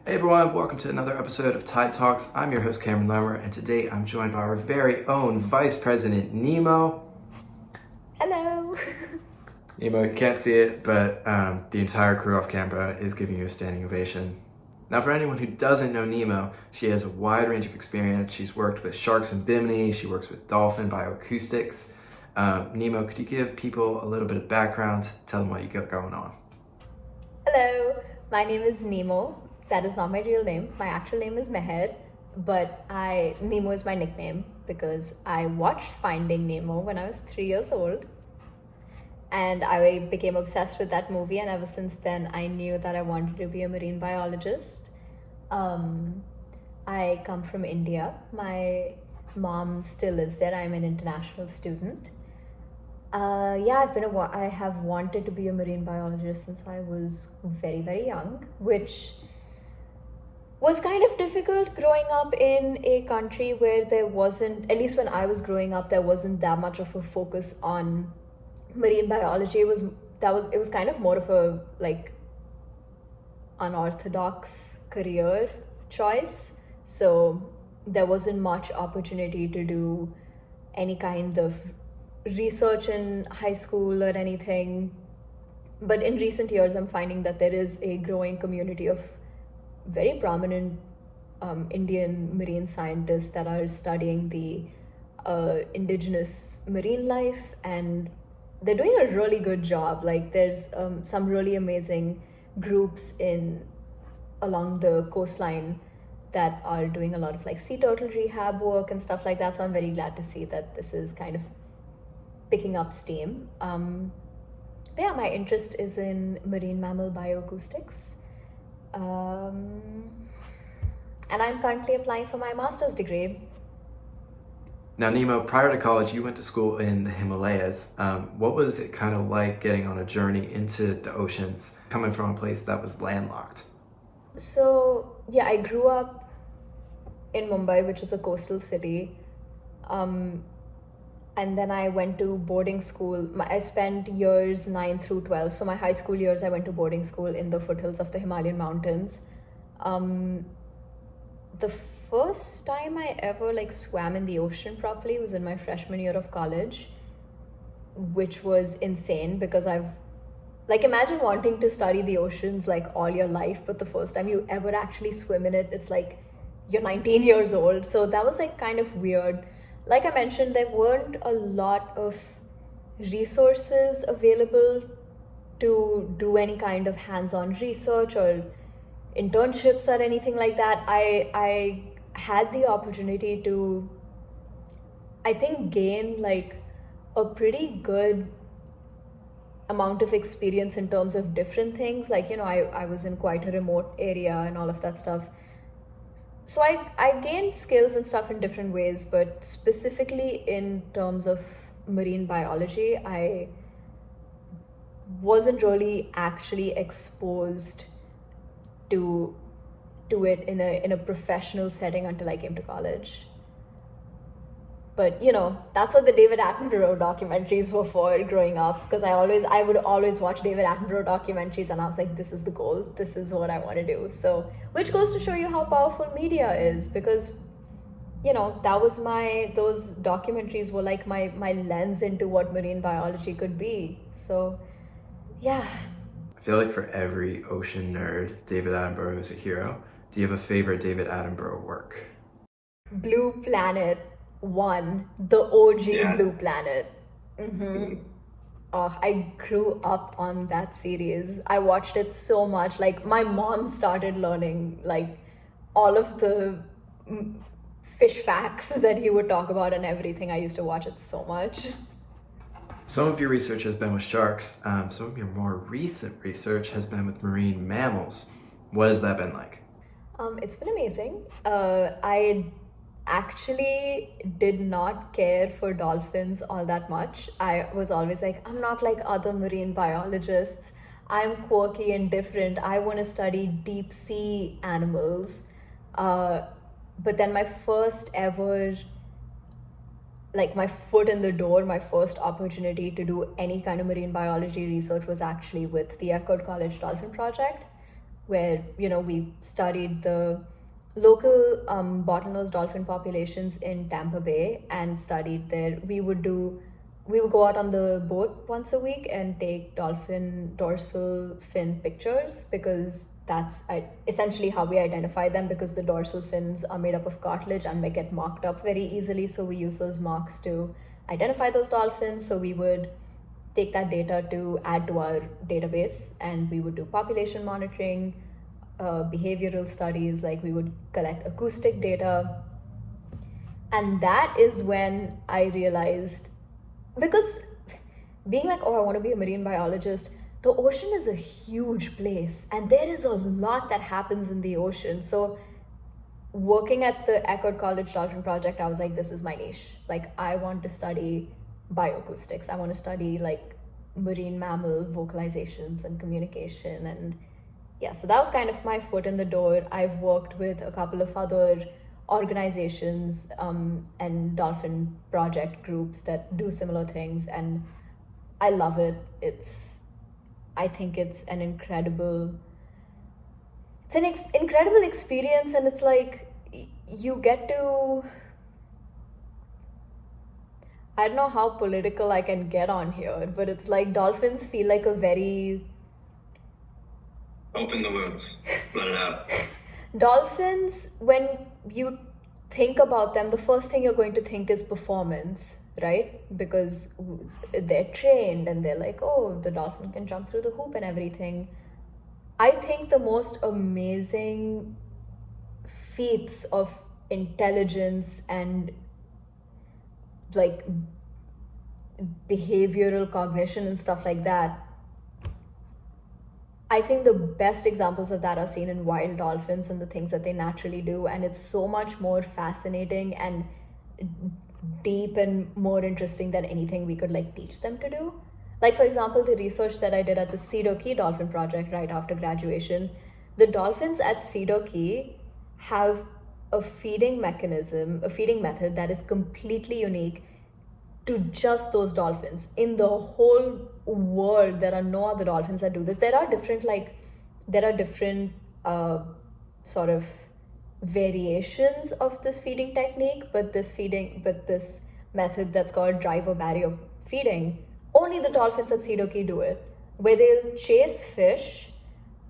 Hey everyone, welcome to another episode of Tide Talks. I'm your host Cameron Lermer, and today I'm joined by our very own Vice President Nemo. Hello. Nemo, you can't see it, but the entire crew off camera is giving you a standing ovation. Now, for anyone who doesn't know Nemo, she has a wide range of experience. She's worked with sharks in Bimini. She works with dolphin bioacoustics. Nemo, could you give people a little bit of background? Tell them what you got going on. Hello. My name is Nemo. That is not my real name. My actual name is Meher, but Nemo is my nickname because I watched Finding Nemo when I was 3 years old. And I became obsessed with that movie, and ever since then I knew that I wanted to be a marine biologist. I come from India. My mom still lives there. I'm an international student. I have wanted to be a marine biologist since I was very, very young, which was kind of difficult growing up in a country where there wasn't, at least when I was growing up, there wasn't that much of a focus on marine biology. It was kind of more of a unorthodox career choice. So there wasn't much opportunity to do any kind of research in high school or anything. But in recent years, I'm finding that there is a growing community of very prominent Indian marine scientists that are studying the indigenous marine life, and they're doing a really good job. Like there's some really amazing groups along the coastline that are doing a lot of like sea turtle rehab work and stuff like that. So I'm very glad to see that this is kind of picking up steam. But yeah, my interest is in marine mammal bioacoustics. And I'm currently applying for my master's degree. Now, Nemo, prior to college, you went to school in the Himalayas. What was it kind of like getting on a journey into the oceans, coming from a place that was landlocked? So, yeah, I grew up in Mumbai, which is a coastal city. And then I went to boarding school. I spent years 9 through 12. So my high school years, I went to boarding school in the foothills of the Himalayan mountains. The first time I ever swam in the ocean properly was in my freshman year of college, which was insane because imagine wanting to study the oceans all your life, but the first time you ever actually swim in it, it's you're 19 years old. So that was kind of weird. Like I mentioned, there weren't a lot of resources available to do any kind of hands-on research or internships or anything like that. I had the opportunity to, I think, gain a pretty good amount of experience in terms of different things. I was in quite a remote area and all of that stuff. So I gained skills and stuff in different ways, but specifically in terms of marine biology, I wasn't really actually exposed to it in a professional setting until I came to college. But that's what the David Attenborough documentaries were for growing up, because I would always watch David Attenborough documentaries, and I was like, this is the goal, this is what I want to do. So which goes to show you how powerful media is, because that was those documentaries were my lens into what marine biology could be. So yeah. I feel like for every ocean nerd, David Attenborough is a hero. Do you have a favorite David Attenborough work? Blue Planet 1, the OG Blue Planet. Mm-hmm. I grew up on that series. I watched it so much. My mom started learning all of the fish facts that he would talk about and everything. I used to watch it so much. Some of your research has been with sharks. Some of your more recent research has been with marine mammals. What has that been like? It's been amazing. I actually did not care for dolphins all that much. I was always I'm not like other marine biologists. I'm quirky and different. I want to study deep sea animals. But then my first ever, my foot in the door, my first opportunity to do any kind of marine biology research was actually with the Eckerd College Dolphin Project, where, we studied the local bottlenose dolphin populations in Tampa Bay and studied there. We would go out on the boat once a week and take dolphin dorsal fin pictures, because that's essentially how we identify them, because the dorsal fins are made up of cartilage and may get marked up very easily. So we use those marks to identify those dolphins. So we would take that data to add to our database, and we would do population monitoring, behavioral studies, like we would collect acoustic data. And that is when I realized, because being like, oh, I want to be a marine biologist, the ocean is a huge place and there is a lot that happens in the ocean. So working at the Eckerd College Dolphin Project, I was like, this is my niche. Like, I want to study bioacoustics. I want to study like marine mammal vocalizations and communication. And yeah, so that was kind of my foot in the door. I've worked with a couple of other organizations and dolphin project groups that do similar things, and I love it. I think it's an incredible experience, and it's like you get to, I don't know how political I can get on here, but it's like dolphins feel like a very... Open the wounds, let it out. Dolphins, when you think about them, the first thing you're going to think is performance, right? Because they're trained and they're like, oh, the dolphin can jump through the hoop and everything. I think the most amazing feats of intelligence and like behavioral cognition and stuff like that, I think the best examples of that are seen in wild dolphins and the things that they naturally do. And it's so much more fascinating and deep and more interesting than anything we could like teach them to do. Like, for example, the research that I did at the Cedar Key Dolphin Project right after graduation, the dolphins at Cedar Key have a feeding method that is completely unique to just those dolphins. In the whole world, there are no other dolphins that do this. There are different sort of variations of this feeding technique, but this method that's called driver barrier feeding, only the dolphins at Cedar Key do it, where they'll chase fish.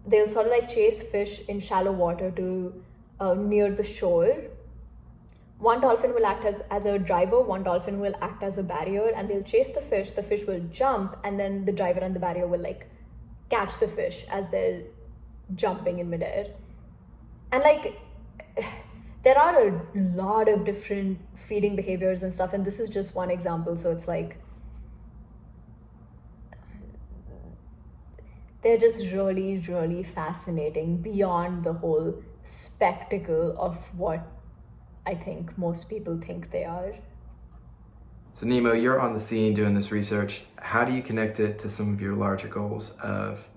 They'll sort of like chase fish in shallow water to near the shore. One dolphin will act as a driver, one dolphin will act as a barrier, and they'll chase the fish will jump, and then the driver and the barrier will like catch the fish as they're jumping in midair. And like, there are a lot of different feeding behaviors and stuff, and this is just one example. So it's like, they're just really, really fascinating beyond the whole spectacle of what I think most people think they are. So Nemo, you're on the scene doing this research. How do you connect it to some of your larger goals of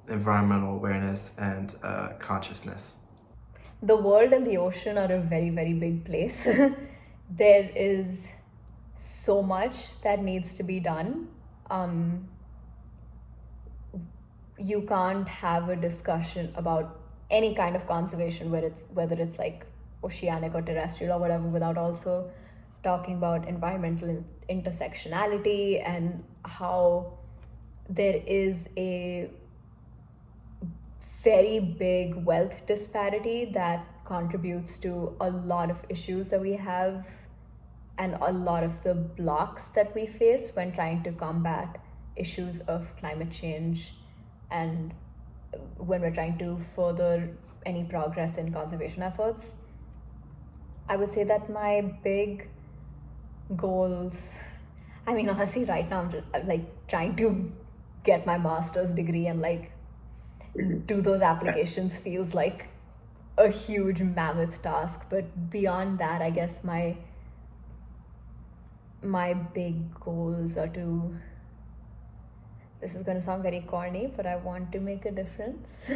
environmental awareness and consciousness? The world and the ocean are a very, very big place. There is so much that needs to be done. You can't have a discussion about any kind of conservation, whether it's like oceanic or terrestrial or whatever, without also talking about environmental intersectionality and how there is a very big wealth disparity that contributes to a lot of issues that we have and a lot of the blocks that we face when trying to combat issues of climate change and when we're trying to further any progress in conservation efforts. I would say that my big goals, I mean, honestly, right now I'm just like trying to get my master's degree, and like do those applications feels like a huge mammoth task. But beyond that, I guess my big goals are to, this is going to sound very corny, but I want to make a difference.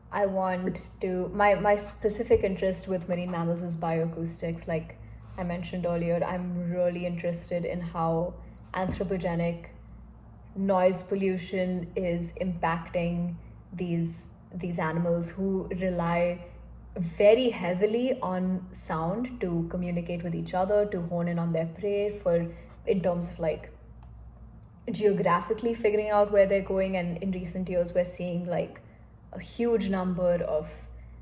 I want to, my specific interest with marine mammals is bioacoustics. Like I mentioned earlier, I'm really interested in how anthropogenic noise pollution is impacting these these animals who rely very heavily on sound to communicate with each other, to hone in on their prey, for in terms of like geographically figuring out where they're going. And in recent years we're seeing like a huge number of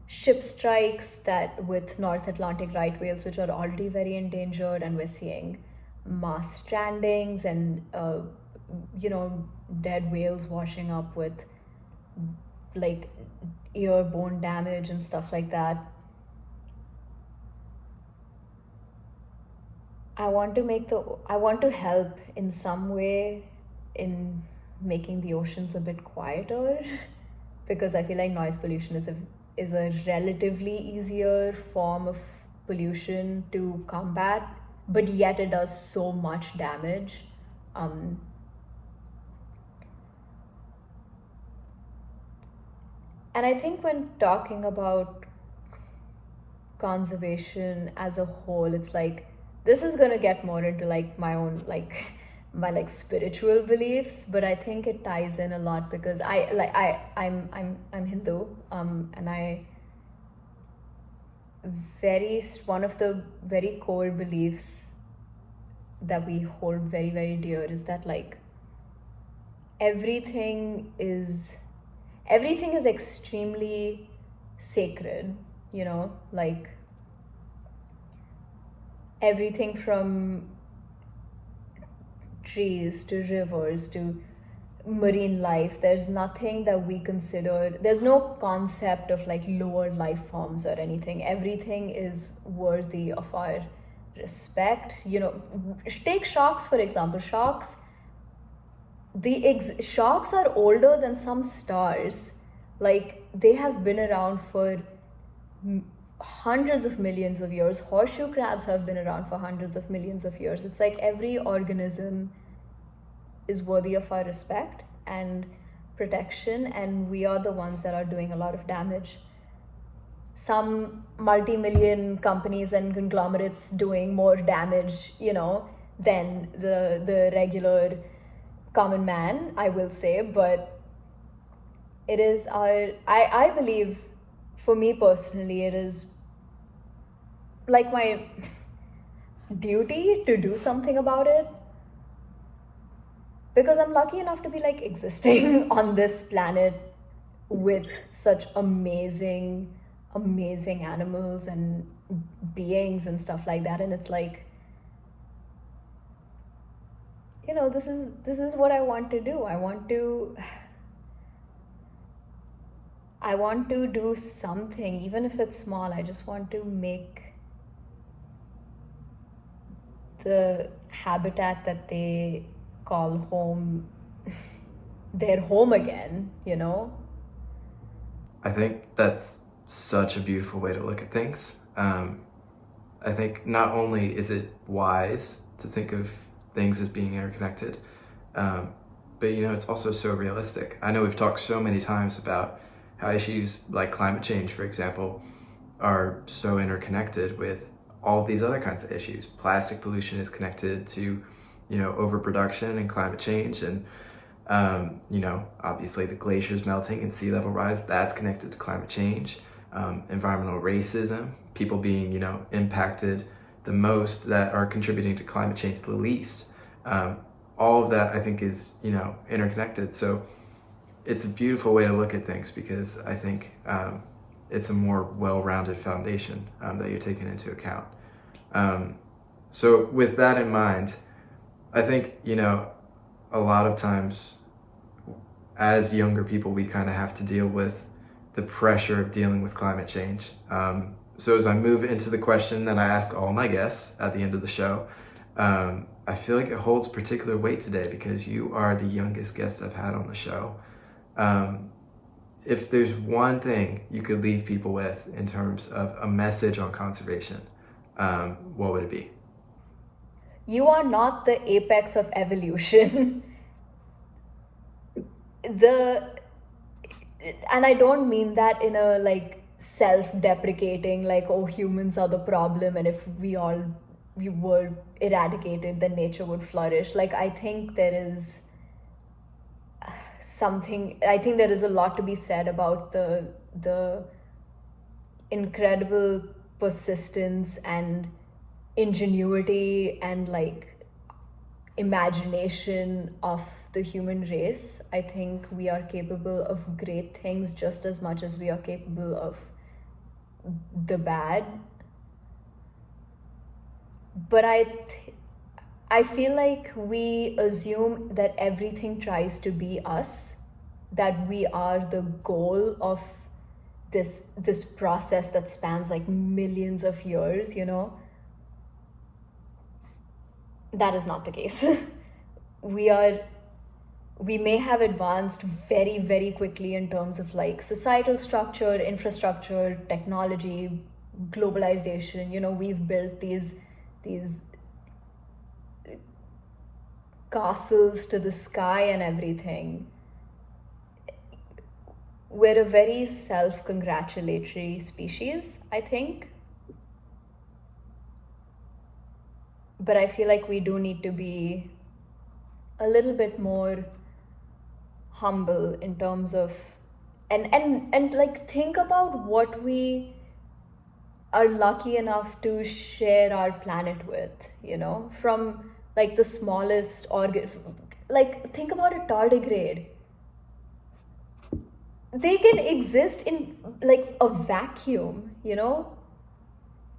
ship strikes that with North Atlantic right whales, which are already very endangered, and we're seeing mass strandings and dead whales washing up with like ear bone damage and stuff like that. I want to help in some way in making the oceans a bit quieter because I feel like noise pollution is a relatively easier form of pollution to combat, but yet it does so much damage. And I think when talking about conservation as a whole, it's like this is gonna get more into like my own my spiritual beliefs, but I think it ties in a lot because I'm Hindu, and one of the very core beliefs that we hold very, very dear is that like everything is extremely sacred, like everything from trees to rivers to marine life. There's nothing that we consider, there's no concept of like lower life forms or anything. Everything is worthy of our respect. Take sharks for example. Sharks are older than some stars. Like they have been around for hundreds of millions of years. Horseshoe crabs have been around for hundreds of millions of years. It's like every organism is worthy of our respect and protection, and we are the ones that are doing a lot of damage. Some multi-million companies and conglomerates doing more damage, than the regular common man, I will say. But it is I believe, for me personally, it is like my duty to do something about it, because I'm lucky enough to be like existing on this planet with such amazing animals and beings and stuff like that. And it's like, this is what I want to do. I want to do something, even if it's small. I just want to make the habitat that they call home their home again, I think that's such a beautiful way to look at things. I think not only is it wise to think of things as being interconnected, but it's also so realistic. I know we've talked so many times about how issues like climate change, for example, are so interconnected with all these other kinds of issues. Plastic pollution is connected to, overproduction and climate change, and obviously the glaciers melting and sea level rise, that's connected to climate change. Environmental racism, people being, impacted the most that are contributing to climate change the least. All of that I think is, interconnected. So it's a beautiful way to look at things, because I think it's a more well-rounded foundation that you're taking into account. So with that in mind, I think, a lot of times as younger people, we kind of have to deal with the pressure of dealing with climate change. So as I move into the question that I ask all my guests at the end of the show, I feel like it holds particular weight today because you are the youngest guest I've had on the show. If there's one thing you could leave people with in terms of a message on conservation, what would it be? You are not the apex of evolution. And I don't mean that in a like self-deprecating, like, oh, humans are the problem, and if we were eradicated, then nature would flourish. Like, I think there is something. I think there is a lot to be said about the incredible persistence and ingenuity and like imagination of the human race. I think we are capable of great things just as much as we are capable of the bad. But I feel like we assume that everything tries to be us, that we are the goal of this process that spans like millions of years, you know. That is not the case. We may have advanced very, very quickly in terms of like societal structure, infrastructure, technology, globalization. You know, we've built these castles to the sky and everything. We're a very self-congratulatory species, I think. But I feel like we do need to be a little bit more humble in terms of and like think about what we are lucky enough to share our planet with, you know, from like the smallest organ. Like think about a tardigrade. They can exist in like a vacuum, you know.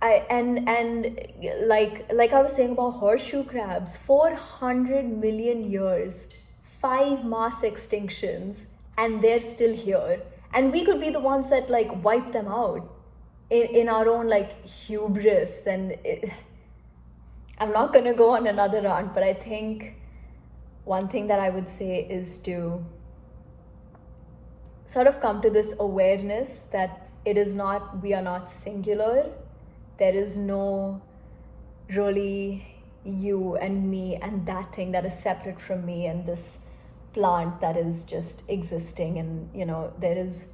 Like I was saying about horseshoe crabs, 400 million years, 5 mass extinctions, and they're still here. And we could be the ones that like wipe them out in our own like hubris. I'm not gonna go on another rant, but I think one thing that I would say is to sort of come to this awareness that we are not singular. There is no really you and me and that thing that is separate from me and this plant that is just existing. And, you know, there is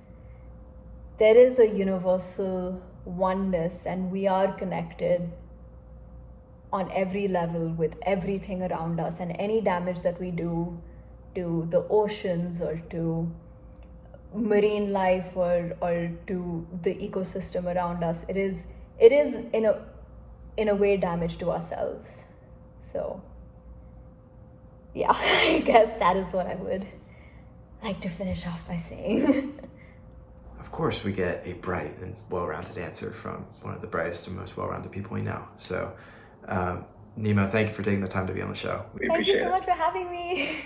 a universal oneness, and we are connected on every level with everything around us. And any damage that we do to the oceans or to marine life or to the ecosystem around us, it is in a way damage to ourselves. So yeah, I guess that is what I would like to finish off by saying. Of course, we get a bright and well-rounded answer from one of the brightest and most well-rounded people we know. So Nemo, thank you for taking the time to be on the show. We Thank you appreciate so it. much for having me.